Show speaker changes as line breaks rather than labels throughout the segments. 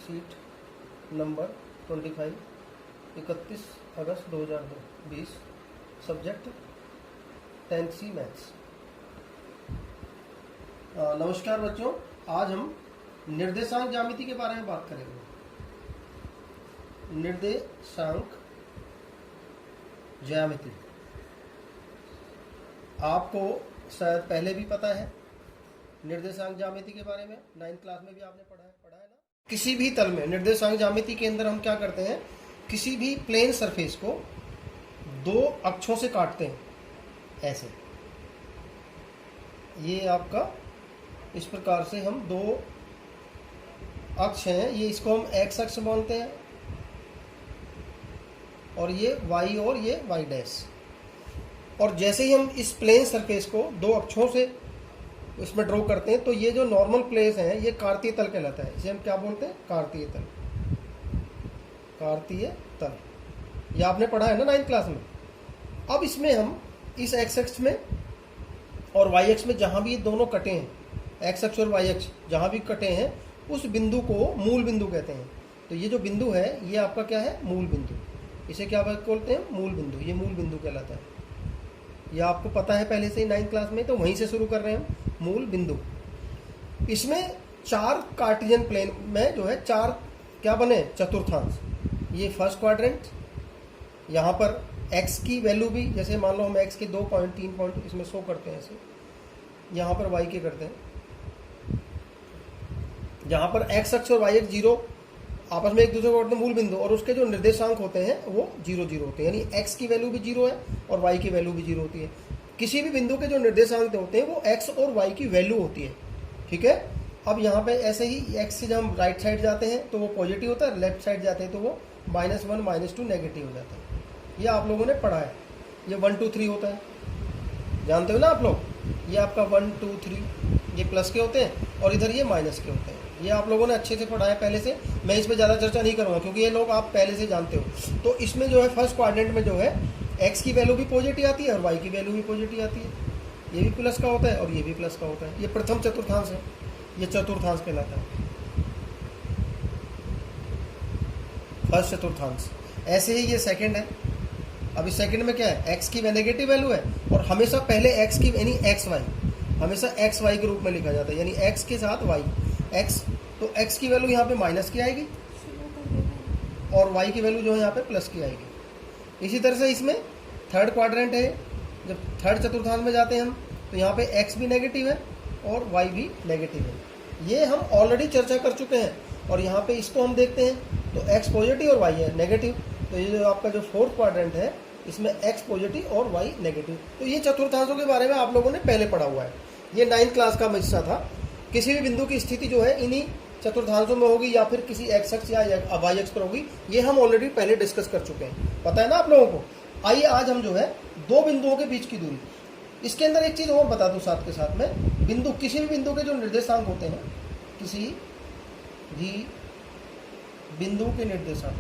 Seat number 25, 31 अगस्त 2020। Subject 10th C maths. नमस्कार बच्चों, आज हम निर्देशांक ज्यामिति के बारे में बात करेंगे। निर्देशांक ज्यामिति आपको शायद पहले भी पता है। निर्देशांक ज्यामिति के बारे में 9th क्लास में भी आपने पढ़ा है ना। किसी भी तल में निर्देशांक ज्यामिति के अंदर हम क्या करते हैं, किसी भी प्लेन सरफेस को दो अक्षों से काटते हैं। ऐसे ये आपका इस प्रकार से हम दो अक्ष हैं, ये इसको हम एक्स अक्ष मानते हैं और ये वाई और ये वाई डैश। और जैसे ही हम इस प्लेन सरफेस को दो अक्षों से इसमें ड्रॉ करते हैं तो ये जो नॉर्मल प्लेस है ये कार्तीय तल कहलाता है। इसे हम क्या बोलते हैं, कार्तीय तल। कार्तीय तल ये आपने पढ़ा है ना 9th क्लास में। अब इसमें हम इस एक्स अक्ष में और वाई अक्ष में जहाँ भी दोनों कटे हैं, एक्स अक्ष और वाई अक्ष जहाँ भी कटे हैं, उस बिंदु को मूल बिंदु कहते हैं। तो ये जो बिंदु है ये आपका क्या है, मूल बिंदु। इसे क्या बोलते हैं, मूल बिंदु। ये मूल बिंदु कहलाता है। ये आपको पता है पहले से ही 9th क्लास में, तो वहीं से शुरू कर रहे हैं हम। मूल बिंदु। इसमें चार कार्टेशियन प्लेन में जो है चार क्या बने, चतुर्थांश। ये फर्स्ट क्वाड्रेंट, यहाँ पर x की वैल्यू भी, जैसे मान लो हम x के 2 पॉइंट 3 पॉइंट इसमें शो करते हैं ऐसे, यहाँ पर y के करते हैं। जहाँ पर x अक्ष और y अक्ष जीरो आपस में एक दूसरे को करते हैं मूल बिंदु, और उसके जो निर्देशांक होते हैं वो 0 0 होते हैं। यानी x की वैल्यू भी 0 है और y की वैल्यू भी 0 होती है। किसी भी बिंदु के जो निर्देशांक होते हैं वो x और y की वैल्यू होती है। ठीक है। अब यहाँ पे ऐसे ही x से जब हम राइट साइड जाते हैं तो वो पॉजिटिव होता है, लेफ्ट साइड जाते हैं तो वो -1 -2 नेगेटिव हो जाता है। ये आप लोगों ने पढ़ा है। ये 1 2 3 होता है, जानते हो ना आप लोग। ये आपका 1 2 3 ये प्लस के होते हैं और इधर ये माइनस के होते हैं। ये आप लोगों ने अच्छे से पढ़ा है पहले से। मैं इस पर ज़्यादा चर्चा नहीं करूँगा क्योंकि ये लोग आप पहले से जानते हो। तो इसमें जो है फर्स्ट क्वाड्रेंट में जो है x की वैल्यू भी पॉजिटिव आती है और y की वैल्यू भी पॉजिटिव आती है। ये भी प्लस का होता है और ये भी प्लस का होता है। ये प्रथम चतुर्थांश है, ये चतुर्थांश कहलाता है, फर्स्ट चतुर्थांश। ऐसे ही ये सेकंड है। अब इस सेकंड में क्या है, x की नेगेटिव वैल्यू है और हमेशा पहले x की यानी एक्स वाई हमेशा एक्स वाई के रूप में लिखा जाता है, यानी x के साथ y। x तो x की वैल्यू यहाँ पे माइनस की आएगी और y की वैल्यू जो है यहाँ पे प्लस की आएगी। इसी तरह से इसमें थर्ड क्वाड्रेंट है। जब थर्ड चतुर्थांश में जाते हैं हम तो यहाँ पे x भी नेगेटिव है और y भी नेगेटिव है। ये हम ऑलरेडी चर्चा कर चुके हैं। और यहाँ पे इसको हम देखते हैं तो x पॉजिटिव और y है नेगेटिव। तो ये जो आपका जो फोर्थ क्वाड्रेंट है इसमें x पॉजिटिव और y नेगेटिव। तो ये चतुर्थांशों के बारे में आप लोगों ने पहले पढ़ा हुआ है। ये 9th क्लास का हिस्सा था। किसी भी बिंदु की स्थिति जो है इन्हीं चतुर्थांशों में होगी या फिर किसी एक्स अक्ष या वाई अक्ष पर होगी। ये हम ऑलरेडी पहले डिस्कस कर चुके हैं, पता है ना आप लोगों को। आइए आज हम जो है दो बिंदुओं के बीच की दूरी, इसके अंदर एक चीज़ और बता दूं साथ के साथ में। बिंदु, किसी भी बिंदु के जो निर्देशांक होते हैं, किसी भी बिंदु के निर्देशांक,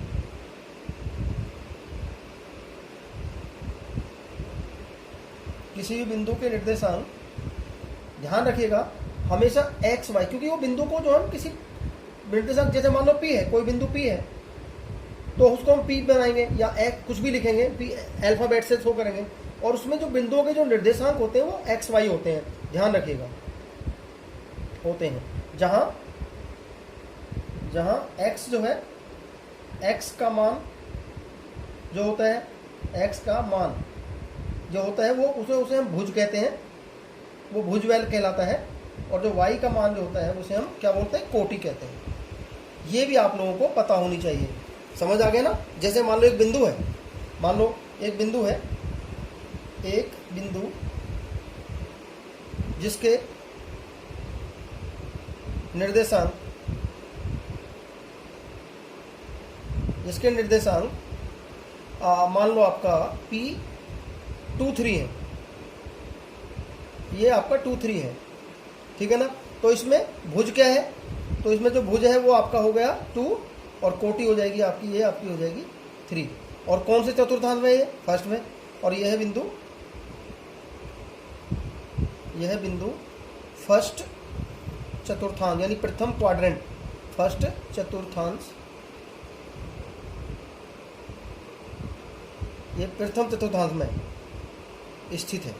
किसी भी बिंदु के निर्देशांक ध्यान रखिएगा हमेशा एक्स वाई, क्योंकि वो बिंदु को जो हम किसी निर्देशांक, जैसे मान लो P है, कोई बिंदु P है तो उसको हम P बनाएंगे या एक कुछ भी लिखेंगे, P अल्फाबेट से शो करेंगे। और उसमें जो बिंदुओं के जो निर्देशांक होते हैं वो एक्स वाई होते हैं, ध्यान रखिएगा, होते हैं। जहाँ x जो है, x का मान जो होता है, x का मान जो होता है वो उसे हम भुज कहते हैं, वो भुजबल कहलाता है। और जो y का मान जो होता है उसे हम क्या बोलते हैं, कोटि कहते हैं। ये भी आप लोगों को पता होनी चाहिए। समझ आ गया ना। जैसे मान लो एक बिंदु है, मान लो एक बिंदु है, एक बिंदु जिसके निर्देशांक मान लो आपका P23 है, ये आपका 23 है, ठीक है ना। तो इसमें भुज क्या है, तो इसमें जो भुज है वो आपका हो गया 2 और कोटि हो जाएगी आपकी, ये आपकी हो जाएगी 3। और कौन से चतुर्थांश में, ये फर्स्ट में। और यह है बिंदु फर्स्ट चतुर्थांश यानी प्रथम क्वाड्रेंट, फर्स्ट चतुर्थांश, ये प्रथम चतुर्थांश में स्थित है।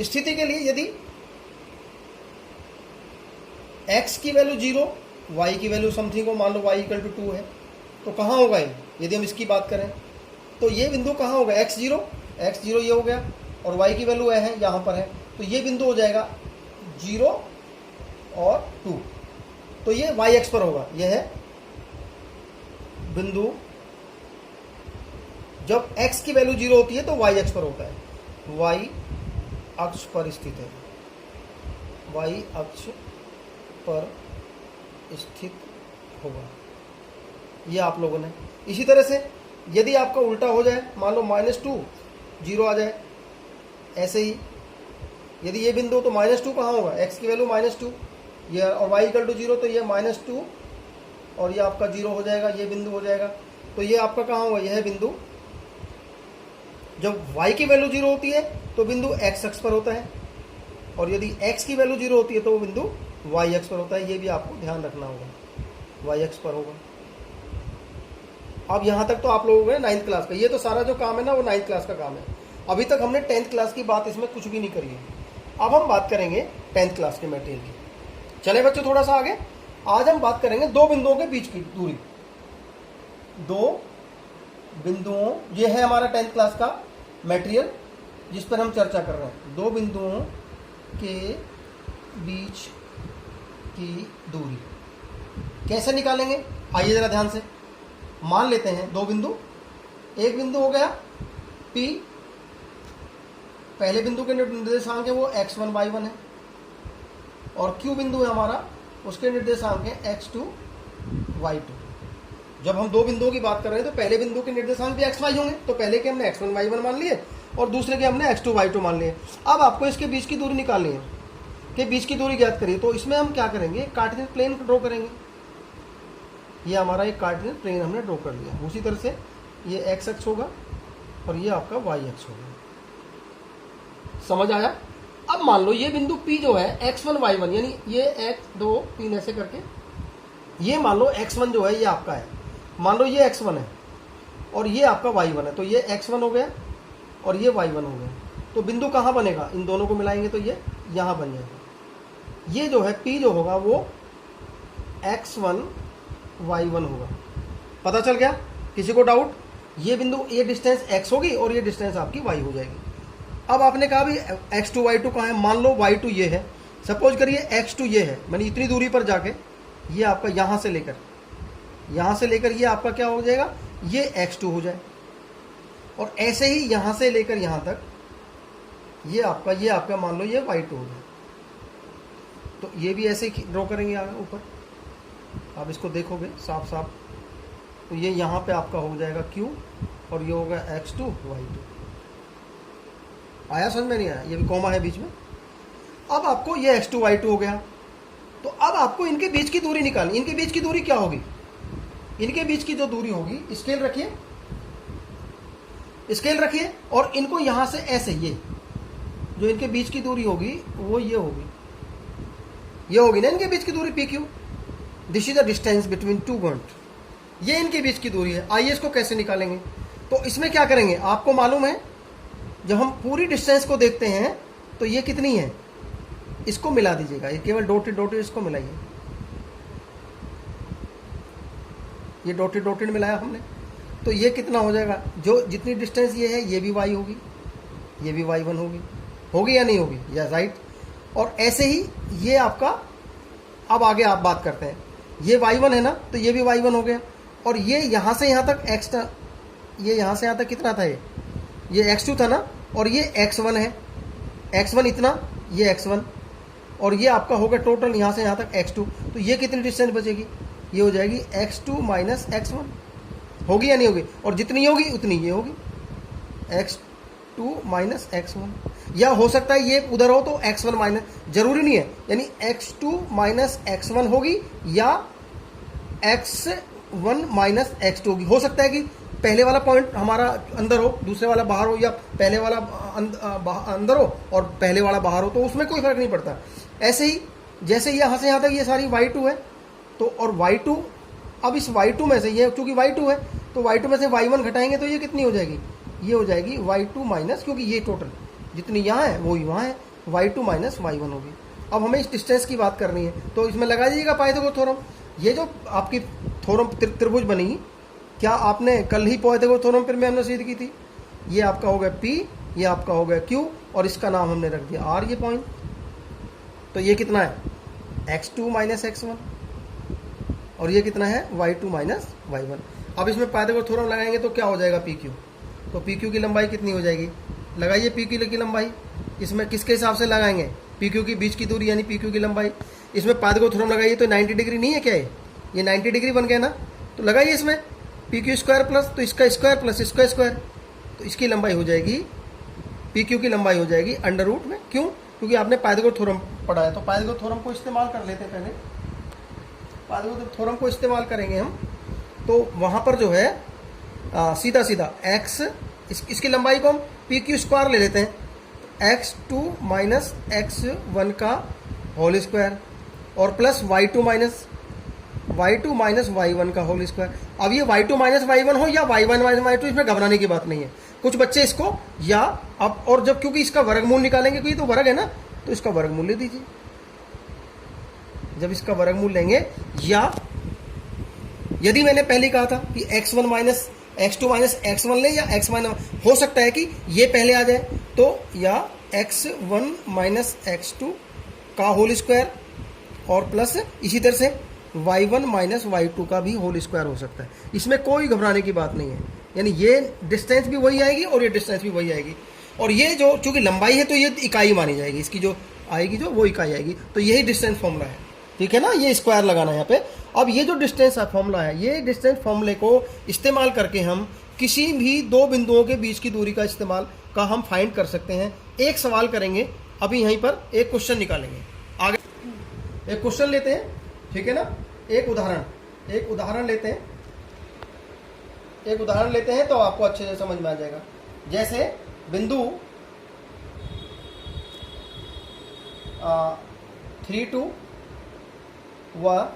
स्थिति के लिए यदि x की वैल्यू 0, y की वैल्यू समथिंग हो, मान लो y इक्वल टू 2 है, तो कहाँ होगा ये? यदि हम इसकी बात करें तो ये बिंदु कहाँ होगा? x0 ये हो गया, और y की वैल्यू है यहाँ पर है, तो ये बिंदु हो जाएगा 0 और 2, तो ये y अक्ष पर होगा। यह है बिंदु, जब x की वैल्यू 0 होती है तो y अक्ष पर होता है, y अक्ष पर स्थित है, y अक्ष पर स्थित होगा, ये आप लोगों ने। इसी तरह से यदि आपका उल्टा हो जाए, मान लो -2 0 आ जाए, ऐसे ही यदि ये बिंदु तो -2 कहाँ होगा? x की वैल्यू -2, ये और y इक्वल टू 0, तो ये -2 और ये आपका 0 हो जाएगा, ये बिंदु हो जाएगा। तो ये आपका कहाँ होगा? यह बिंदु, जब y की वैल्यू 0 होती है तो बिंदु x अक्ष पर होता है, और यदि x की वैल्यू 0 होती है तो वो बिंदु y अक्ष पर होता है। ये भी आपको ध्यान रखना होगा, y अक्ष पर होगा। अब यहाँ तक तो आप लोगों ने 9th क्लास का, ये तो सारा जो काम है ना वो 9th क्लास का काम है। अभी तक हमने 10th क्लास की बात इसमें कुछ भी नहीं करी है। अब हम बात करेंगे 10th क्लास के मटेरियल की। चले बच्चों थोड़ा सा आगे, आज हम बात करेंगे दो बिंदुओं के बीच की दूरी। दो बिंदुओं, ये है हमारा 10th क्लास का मटेरियल जिस पर हम चर्चा कर रहे हैं। दो बिंदुओं के बीच की दूरी कैसे निकालेंगे? आइए जरा ध्यान से मान लेते हैं दो बिंदु। एक बिंदु हो गया P, पहले बिंदु के निर्देशांक है वो x1 y1 है, और Q बिंदु है हमारा, उसके निर्देशांक है x2 y2। जब हम दो बिंदुओं की बात कर रहे हैं तो पहले बिंदु के निर्देशांक भी x y होंगे, तो पहले के हमने x1 y1 मान लिए और दूसरे के हमने x2 y2 मान लिए। अब आपको इसके बीच की दूरी निकालनी है, कि बीच की दूरी ज्ञात करिए। तो इसमें हम क्या करेंगे? कार्टेशियन प्लेन ड्रॉ करेंगे। ये हमारा एक कार्टेशियन प्लेन हमने ड्रॉ कर लिया। उसी तरह से ये x अक्ष होगा और ये आपका y अक्ष होगा। समझ आया? अब मान लो ये बिंदु P जो है x1 y1, यानी ये x2 3 ऐसे करके, ये मान लो x1 जो है ये आपका है, मान लो ये x1 है और ये आपका y1 है, तो ये x1 हो गया और ये y1 हो गया। तो बिंदु कहाँ बनेगा? इन दोनों को मिलाएंगे तो ये यहाँ बन जाएगा। ये जो है P जो होगा वो x1 y1 होगा। पता चल गया? किसी को डाउट? ये बिंदु, ये डिस्टेंस x होगी और ये डिस्टेंस आपकी y हो जाएगी। अब आपने कहा भी x2 y2 कहाँ है? मान लो y2 ये है, सपोज करिए x2 ये है, मैंने इतनी दूरी पर जाके ये आपका यहाँ से लेकर ये आपका क्या हो जाएगा? ये x2 हो जाए, और ऐसे ही यहाँ से लेकर यहाँ तक ये आपका मान लो ये y2 हो जाए। तो ये भी ऐसे ही ड्रॉ करेंगे आगे ऊपर, आप इसको देखोगे साफ साफ, तो ये यहाँ पे आपका हो जाएगा Q और ये होगा x2 y2। आया समझ में? नहीं आया? ये भी कॉमा है बीच में। अब आपको ये x2 y2 हो गया, तो अब आपको इनके बीच की दूरी निकालनी। इनके बीच की दूरी क्या होगी? इनके बीच की जो दूरी होगी, स्केल रखिए और इनको यहां से ऐसे, ये जो इनके बीच की दूरी होगी वो ये होगी ना इनके बीच की दूरी PQ। This is the distance between two point. ये इनके बीच की दूरी है। आइए इसको कैसे निकालेंगे? तो इसमें क्या करेंगे? आपको मालूम है जब हम पूरी डिस्टेंस को देखते हैं तो ये कितनी है, इसको मिला दीजिएगा। ये केवल डॉटेड इसको मिलाइए। ये डॉटेड मिलाया हमने, तो ये कितना हो जाएगा? जो जितनी डिस्टेंस ये है ये भी y होगी, ये भी y1 होगी या नहीं होगी? या राइट। और ऐसे ही ये आपका, अब आगे आप बात करते हैं, ये y1 है ना, तो ये भी y1 हो गया। और ये यहाँ से यहाँ तक x था, ये यहाँ से यहाँ तक कितना था? ये x2 था ना, और ये x1 है, x1 इतना, ये x1, और ये आपका होगा टोटल यहाँ से यहाँ तक x2। तो ये कितनी डिस्टेंस बचेगी? ये हो जाएगी x2 माइनस x1। होगी या नहीं होगी? और जितनी होगी उतनी ये होगी, x2 माइनस x1। या हो सकता है ये उधर हो तो x1 माइनस, जरूरी नहीं है, यानी x2 माइनस x1 होगी या x1 माइनस x2 होगी। हो सकता है कि पहले वाला पॉइंट हमारा अंदर हो, दूसरे वाला बाहर हो, या पहले वाला अंदर हो और पहले वाला बाहर हो, तो उसमें कोई फर्क नहीं पड़ता। ऐसे ही जैसे यहाँ से यहाँ तक ये सारी y2 है, तो और y2, अब इस y2 में से ये चूँकि y2 है तो y2 में से y1 घटाएंगे तो ये कितनी हो जाएगी, ये हो जाएगी y2 माइनस, क्योंकि ये टोटल जितनी यहाँ है वही वहाँ है, y2 माइनस y1 होगी। अब हमें इस डिस्टेंस की बात करनी है, तो इसमें लगा दीजिएगा पाइथागोरस थ्योरम। ये जो आपकी थ्योरम त्रिभुज बनेगी, क्या आपने कल ही पाइथागोरस थ्योरम फिर में हमने सिद्ध की थी। ये आपका हो गया P, ये आपका हो गया Q, और इसका नाम हमने रख दिया R, ये पॉइंट। तो ये कितना है, x2 माइनस x1, और ये कितना है, y2 माइनस y1। अब इसमें पाइथागोरस थ्योरम लगाएंगे तो क्या हो जाएगा, PQ। तो PQ की लंबाई कितनी हो जाएगी, लगाइए PQ की लंबाई। इसमें किसके हिसाब से लगाएंगे, PQ की बीच की दूरी यानी PQ की लंबाई। इसमें पाइथागोरस थ्योरम लगाइए तो 90 डिग्री नहीं है क्या, ये 90 डिग्री बन गया ना। तो लगाइए इसमें PQ स्क्वायर प्लस, तो इसका स्क्वायर प्लस इसका स्क्वायर, तो इसकी लंबाई हो जाएगी, PQ की लंबाई हो जाएगी अंडर रूट में। क्यों, क्योंकि आपने पाइथागोरस थ्योरम पढ़ा है। तो पाइथागोरस थ्योरम को इस्तेमाल कर लेते हैं, पहले पाइथागोरस थ्योरम को इस्तेमाल करेंगे हम। तो वहाँ पर जो है सीधा सीधा x, इसकी लंबाई को हम PQ स्क्वायर ले लेते हैं, x2 माइनस x1 का होल स्क्वायर, और प्लस y2 माइनस y1 का होल स्क्वायर। अब ये y2 माइनस y1 हो या y1 माइनस y2, इसमें घबराने की बात नहीं है। कुछ बच्चे इसको या अब, और जब क्योंकि इसका वर्गमूल निकालेंगे, क्योंकि तो वर्ग है ना, तो इसका वर्गमूल ले दीजिए। जब इसका वर्गमूल लेंगे, या यदि मैंने पहले कहा था कि x2 माइनस x1 ले, या x माइनस, हो सकता है कि ये पहले आ जाए, तो या x1 माइनस x2 का होल स्क्वायर, और प्लस इसी तरह से y1 माइनस y2 का भी होल स्क्वायर हो सकता है। इसमें कोई घबराने की बात नहीं है, यानी ये डिस्टेंस भी वही आएगी और ये डिस्टेंस भी वही आएगी। और ये जो चूंकि लंबाई है तो ये इकाई मानी जाएगी, इसकी जो आएगी जो वो इकाई आएगी। तो यही डिस्टेंस फॉर्मूला है, ठीक है ना, ये स्क्वायर लगाना है यहाँ पे। अब ये जो डिस्टेंस फॉर्मूला है, ये डिस्टेंस फॉर्मूले को इस्तेमाल करके हम किसी भी दो बिंदुओं के बीच की दूरी का इस्तेमाल का हम फाइंड कर सकते हैं। एक सवाल करेंगे अभी यहीं पर, एक क्वेश्चन निकालेंगे। आगे एक क्वेश्चन लेते हैं, ठीक है ना, एक उदाहरण लेते हैं तो आपको अच्छे से समझ में आ जाएगा। जैसे बिंदु 3, 2 व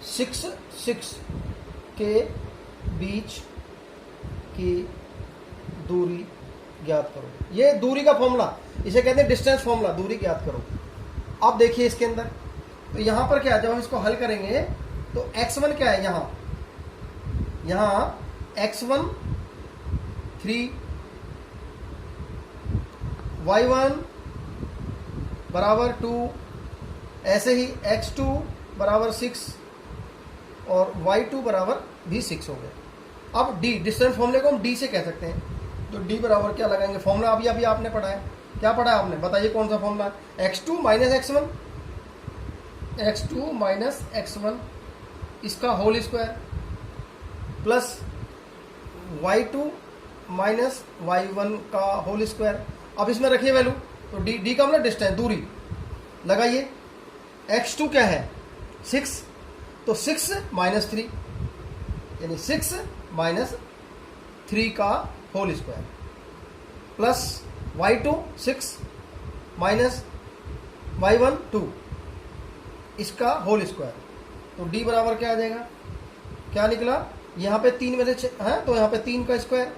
6, 6 के बीच की दूरी ज्ञात करो। ये दूरी का फॉर्मूला, इसे कहते हैं डिस्टेंस फॉर्मूला, दूरी ज्ञात करो। अब देखिए इसके अंदर, तो यहां पर क्या, जब हम इसको हल करेंगे तो x1 क्या है, यहां x1 3, y1 बराबर 2, ऐसे ही x2 बराबर 6 और y2 बराबर भी 6 हो गया। अब d, डिस्टेंस फॉर्मूले को हम d से कह सकते हैं। तो d बराबर क्या लगाएंगे, फॉर्मूला अभी आपने पढ़ा है। क्या पढ़ा है आपने, बताइए कौन सा फॉर्मूला है, x2 माइनस x1 इसका whole square, plus y2 minus y1 का होल स्क्वायर। अब इसमें रखिए वैल्यू, तो d का मतलब डिस्टेंस, दूरी लगाइए। x2 क्या है, 6, तो 6 माइनस 3 यानी 6 माइनस 3 का whole square, plus y2 6 minus y1 2 इसका होल स्क्वायर। तो d बराबर क्या आ जाएगा, क्या निकला, यहाँ पे 3 में से है तो यहाँ पे 3 का स्क्वायर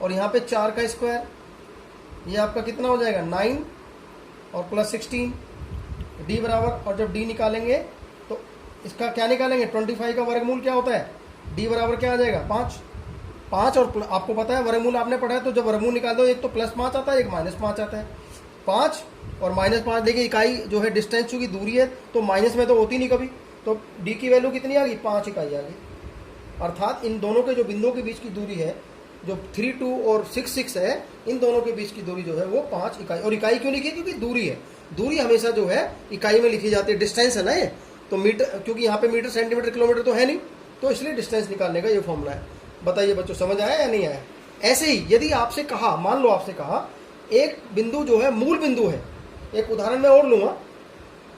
और यहाँ पे 4 का स्क्वायर, ये आपका कितना हो जाएगा 9 और प्लस 16 d बराबर। और जब d निकालेंगे तो इसका क्या निकालेंगे, 25 का वर्गमूल क्या होता है, d बराबर क्या आ जाएगा 5 और आपको पता है वर्गमूल आपने पढ़ा है, तो जब वर्गमूल निकाल दो एक तो +5 आता है, एक -5 आता है। 5 और -5, देखिए इकाई जो है डिस्टेंस चूंकि दूरी है तो माइनस में तो होती नहीं कभी, तो d की वैल्यू कितनी आ गई, 5 इकाई आ गई। अर्थात इन दोनों के जो बिंदुओं के बीच की दूरी है, जो 3, 2 और 6, 6 है, इन दोनों के बीच की दूरी जो है वो 5 इकाई। और इकाई क्यों लिखी है, क्योंकि दूरी है, दूरी हमेशा जो है इकाई में लिखी जाती है, डिस्टेंस है ना ये, तो मीटर, क्योंकि यहाँ पे मीटर सेंटीमीटर किलोमीटर तो है नहीं, तो इसलिए डिस्टेंस निकालने का ये फॉर्मूला है। बताइए बच्चों, समझ आया या नहीं आया। ऐसे ही यदि आपसे कहा, मान लो आपसे कहा एक बिंदु जो है मूल बिंदु है, एक उदाहरण मैं और लूंगा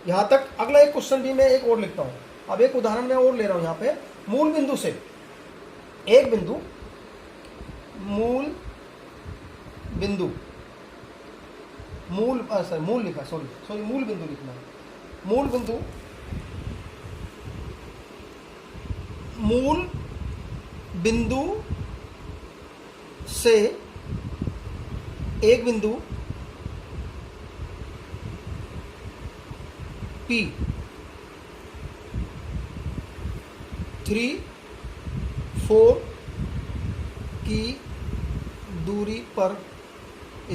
यहाँ तक, अगला एक क्वेश्चन भी मैं एक और लिखता हूँ। अब एक उदाहरण मैं और ले रहा हूं यहां पे, मूल बिंदु से एक बिंदु, मूल बिंदु, मूल लिखा, सॉरी मूल बिंदु लिखना है, मूल बिंदु, मूल बिंदु से एक बिंदु P 3, 4 की दूरी पर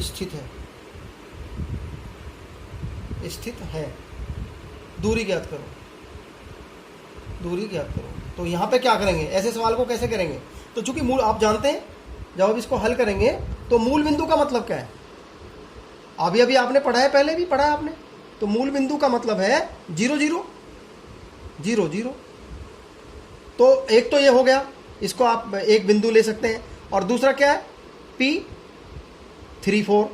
स्थित है, दूरी ज्ञात करो, दूरी ज्ञात करो। तो यहाँ पे क्या करेंगे, ऐसे सवाल को कैसे करेंगे, तो चूंकि मूल आप जानते हैं, जब आप इसको हल करेंगे तो मूल बिंदु का मतलब क्या है, अभी आपने पढ़ा है, पहले भी पढ़ा है आपने, तो मूल बिंदु का मतलब है 0 0 0 0। तो एक तो ये हो गया, इसको आप एक बिंदु ले सकते हैं, और दूसरा क्या है P 3 4।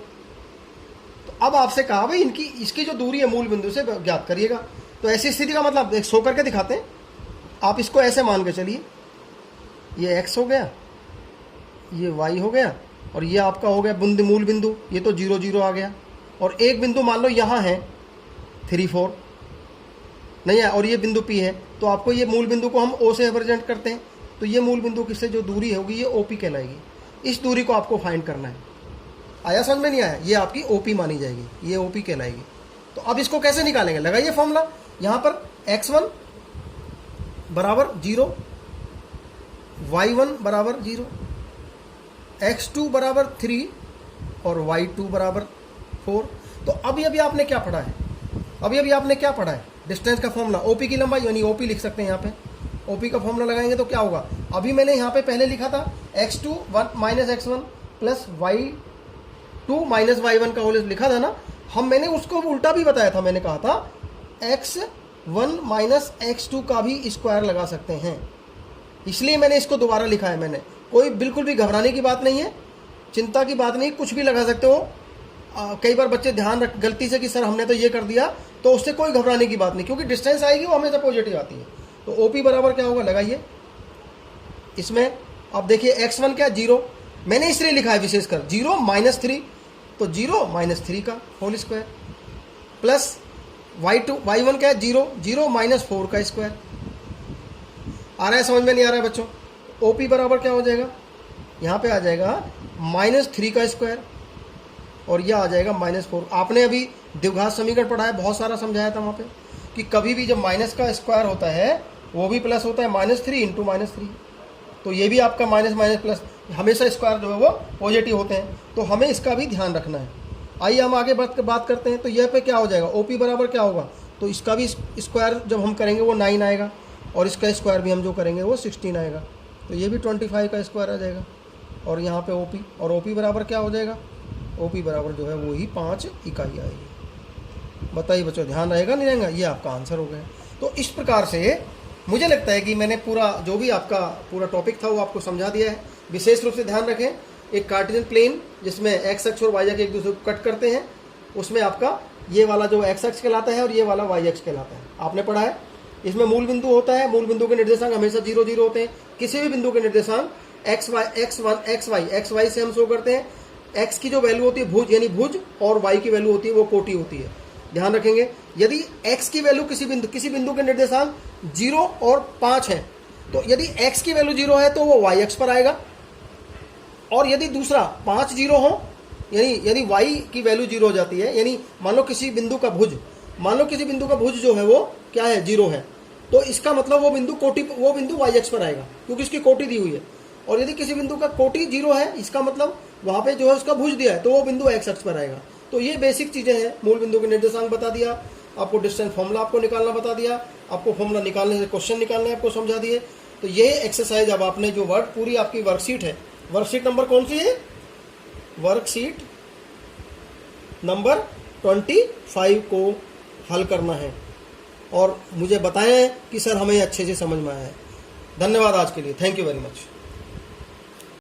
तो अब आपसे कहा भाई इसकी जो दूरी है मूल बिंदु से ज्ञात करिएगा। तो ऐसी स्थिति का मतलब एक शो करके दिखाते हैं। आप इसको ऐसे मान के चलिए, ये x हो गया, ये y हो गया, और ये आपका हो गया बिंदु, मूल बिंदु, ये तो 0 0 आ गया, और एक बिंदु मान लो यहाँ है 3 4 नहीं है, और ये बिंदु P है। तो आपको ये मूल बिंदु को हम O से रिप्रेजेंट करते हैं, तो ये मूल बिंदु किससे जो दूरी होगी ये OP कहलाएगी। इस दूरी को आपको फाइंड करना है। आया समझ में नहीं आया, ये आपकी OP मानी जाएगी, ये OP कहलाएगी। तो अब इसको कैसे निकालेंगे, लगाइए फॉर्मूला। यहाँ पर x1 बराबर 0, y1 बराबर 0, x2 बराबर 3 और y2 बराबर 4। तो अभी आपने क्या पढ़ा है, अभी आपने क्या पढ़ा है, डिस्टेंस का फॉर्मूला, OP की लंबाई यानी OP लिख सकते हैं यहाँ पे। OP का फॉर्मूला लगाएंगे तो क्या होगा, अभी मैंने यहाँ पे पहले लिखा था x2 minus x1 plus y2 minus y1 का होल लिखा था ना। मैंने उसको उल्टा भी बताया था, मैंने कहा था x1 माइनस x2 का भी स्क्वायर लगा सकते हैं, इसलिए मैंने इसको दोबारा लिखा है। मैंने कोई बिल्कुल भी घबराने की बात नहीं है, चिंता की बात नहीं, कुछ भी लगा सकते हो। कई बार बच्चे ध्यान रख गलती से कि सर हमने तो ये कर दिया, तो उससे कोई घबराने की बात नहीं, क्योंकि डिस्टेंस आएगी वो हमेशा पॉजिटिव आती है। तो OP बराबर क्या होगा, लगाइए इसमें। अब देखिए x1 क्या 0, मैंने इसलिए लिखा है विशेषकर 0 माइनस 3, तो 0 माइनस 3 का होल स्क्वायर प्लस y1 क्या है 0 0 माइनस 4 का स्क्वायर। आ रहा है समझ में, नहीं आ रहा है बच्चों। OP बराबर क्या हो जाएगा, यहाँ पे आ जाएगा -3 का स्क्वायर, और यह आ जाएगा -4। आपने अभी द्विघात समीकरण पढ़ा है, बहुत सारा समझाया था वहाँ पे कि कभी भी जब माइनस का स्क्वायर होता है वो भी प्लस होता है, -3 इंटू -3। तो ये भी आपका माइनस माइनस प्लस, हमेशा स्क्वायर जो है वो पॉजिटिव होते हैं, तो हमें इसका भी ध्यान रखना है। आइए हम आगे बात करते हैं। तो यह पे क्या हो जाएगा, OP बराबर क्या होगा, तो इसका भी स्क्वायर जब हम करेंगे वो 9 आएगा, और इसका स्क्वायर भी हम जो करेंगे वो 16 आएगा, तो ये भी 25 का स्क्वायर आ जाएगा। और यहाँ पे OP, और OP बराबर क्या हो जाएगा, OP बराबर जो है वो ही 5 इकाई आएगी। बताइए बच्चों, ध्यान रहेगा नहीं रहेगा, ये आपका आंसर हो गया। तो इस प्रकार से मुझे लगता है कि मैंने पूरा जो भी आपका पूरा टॉपिक था वो आपको समझा दिया है। विशेष रूप से ध्यान रखें, एक कार्टेशियन प्लेन जिसमें x अक्ष और y अक्ष एक दूसरे को कट करते हैं, उसमें आपका ये वाला जो x अक्ष कहलाता है और ये वाला y अक्ष कहलाता है, आपने पढ़ा है। इसमें मूल बिंदु होता है, मूल बिंदु के निर्देशांक हमेशा 0 0 होते हैं। किसी भी बिंदु के निर्देशांक x y से हम शो करते हैं। x की जो वैल्यू होती है भुज यानी भुज, और y की वैल्यू होती है वो कोटि होती है। ध्यान रखेंगे, यदि x की वैल्यू किसी बिंदु के निर्देशांक 0 और 5 है, तो यदि x की वैल्यू 0 है तो वो y अक्ष पर आएगा, और यदि दूसरा 5 0 हो, यानी यदि y की वैल्यू 0 हो जाती है, यानी मान लो किसी बिंदु का भुज जो है वो क्या है 0 है, तो इसका मतलब वो बिंदु y अक्ष पर आएगा, क्योंकि इसकी कोटि दी हुई है। और यदि किसी बिंदु का कोटि 0 है, इसका मतलब वहां पे जो है उसका भुज दिया है, तो वो बिंदु x अक्ष पर आएगा। तो ये बेसिक चीजें हैं, मूल बिंदु के निर्देशांक बता दिया आपको, डिस्टेंस फॉर्मूला आपको निकालना बता दिया आपको, फॉर्मूला निकालने से क्वेश्चन निकालने आपको समझा दिए। तो ये एक्सरसाइज अब आपने जो पूरी आपकी वर्कशीट है, वर्कशीट नंबर कौन सी है, वर्कशीट नंबर 25 को हल करना है, और मुझे बताएं कि सर हमें अच्छे से समझ में आया है। धन्यवाद आज के लिए, थैंक यू वेरी मच।